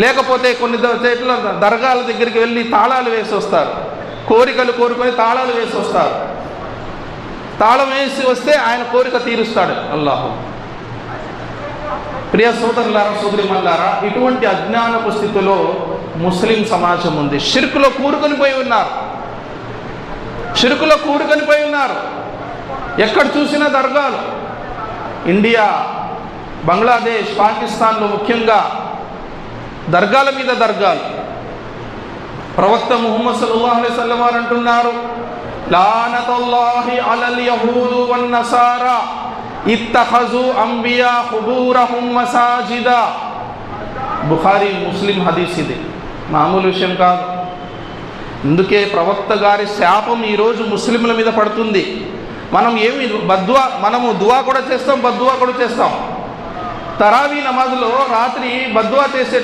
లేకపోతే కొన్ని చెట్ల దర్గాల దగ్గరికి వెళ్ళి తాళాలు వేసి వస్తారు, కోరికలు కోరుకొని తాళాలు వేసి వస్తారు. తాళం వేసి వస్తే ఆయన కోరిక తీరుస్తాడు అల్లాహు. ప్రియ సోదరులారా, సోదరిమల్లారా, ఇటువంటి అజ్ఞానపు స్థితిలో ముస్లిం సమాజం ఉంది. షిర్కులో కూరుకొని పోయి ఉన్నారు. ఎక్కడ చూసినా దర్గాలు. ఇండియా, బంగ్లాదేశ్, పాకిస్తాన్లో ముఖ్యంగా దర్గాల మీద దర్గాలు. ప్రవక్త ముహమ్మద్ సల్లల్లాహు అలైహి వసల్లం వారు అంటున్నారు, లానతుల్లాహి అలల్ యహూదు వన్ నసారా ఇత్తఖజు అంబియా ఖుబూరహుం మసాజిదా. బుఖారీ, ముస్లిం హదీస్. ఇది మామూలు విషయం కాదు. అందుకే ప్రవక్త గారి శాపం ఈరోజు ముస్లింల మీద పడుతుంది. మనము దువా కూడా చేస్తాం, బద్దువా కూడా చేస్తాం. తరావీ నమాజ్లో రాత్రి బద్దువా చేసే